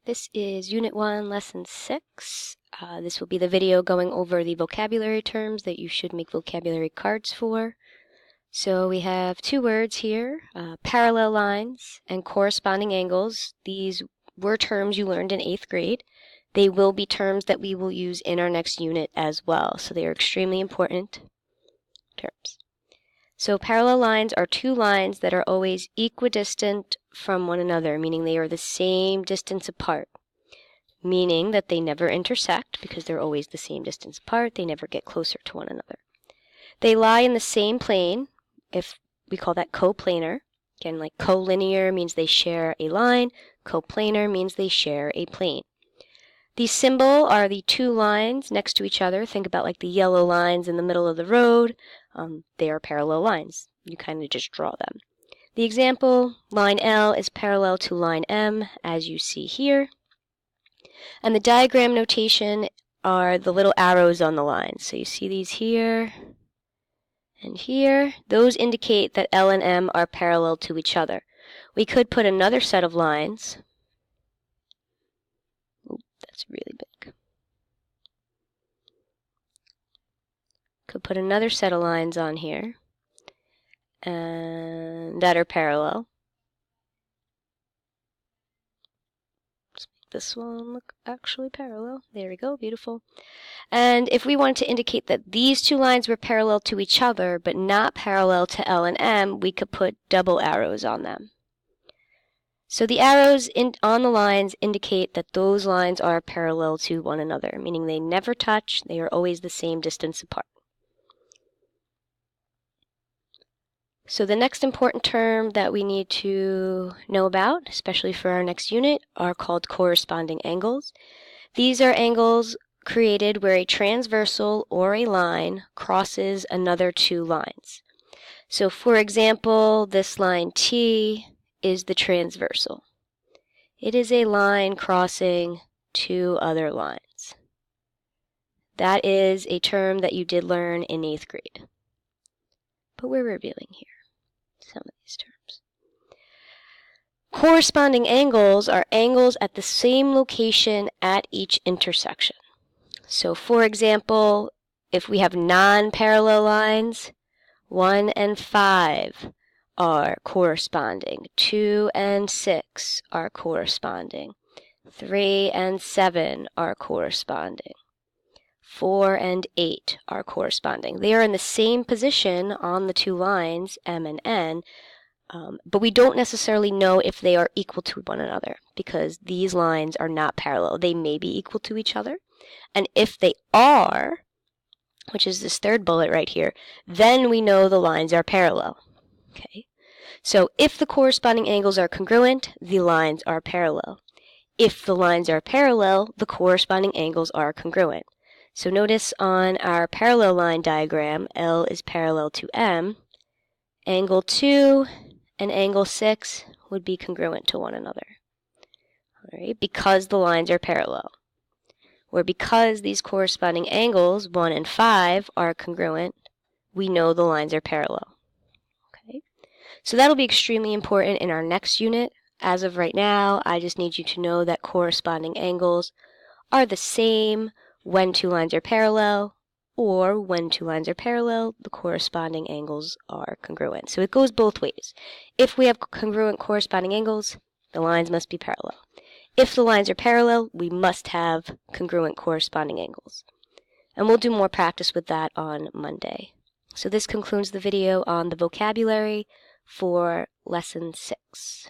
This is Unit 1, Lesson 6. This will be the video going over the vocabulary terms that you should make vocabulary cards for. So we have two words here, parallel lines and corresponding angles. These were terms you learned in 8th grade. They will be terms that we will use in our next unit as well, so they are extremely important terms. So parallel lines are two lines that are always equidistant from one another, meaning they are the same distance apart, meaning that they never intersect because they're always the same distance apart. They never get closer to one another. They lie in the same plane, if we call that coplanar. Again, like collinear means they share a line, coplanar means they share a plane. The symbol are the two lines next to each other. Think about like the yellow lines in the middle of the road. They are parallel lines. You kind of just draw them. The example, line L is parallel to line M, as you see here. And the diagram notation are the little arrows on the line. So you see these here and here. Those indicate that L and M are parallel to each other. We could put another set of lines. Ooh, that's really big. Could put another set of lines on here and that are parallel. Let's make this one look actually parallel. There we go, beautiful. And if we wanted to indicate that these two lines were parallel to each other but not parallel to L and M, we could put double arrows on them. So the arrows on the lines indicate that those lines are parallel to one another, meaning they never touch, they are always the same distance apart. So the next important term that we need to know about, especially for our next unit, are called corresponding angles. These are angles created where a transversal or a line crosses another two lines. So for example, this line T is the transversal. It is a line crossing two other lines. That is a term that you did learn in 8th grade. But we're reviewing here some of these terms. Corresponding angles are angles at the same location at each intersection. So for example, if we have non-parallel lines, 1 and 5 are corresponding, 2 and 6 are corresponding, 3 and 7 are corresponding, 4 and 8 are corresponding. They are in the same position on the two lines, M and N, but we don't necessarily know if they are equal to one another because these lines are not parallel. They may be equal to each other, and if they are, which is this third bullet right here, then we know the lines are parallel. Okay? So if the corresponding angles are congruent, the lines are parallel. If the lines are parallel, the corresponding angles are congruent. So notice on our parallel line diagram, L is parallel to M. Angle 2 and angle 6 would be congruent to one another. All right, because the lines are parallel. Or because these corresponding angles, 1 and 5, are congruent, we know the lines are parallel. Okay? So that'll be extremely important in our next unit. As of right now, I just need you to know that corresponding angles are the same when two lines are parallel, or when two lines are parallel, the corresponding angles are congruent. So it goes both ways. If we have congruent corresponding angles, the lines must be parallel. If the lines are parallel, we must have congruent corresponding angles. And we'll do more practice with that on Monday. So this concludes the video on the vocabulary for Lesson 6.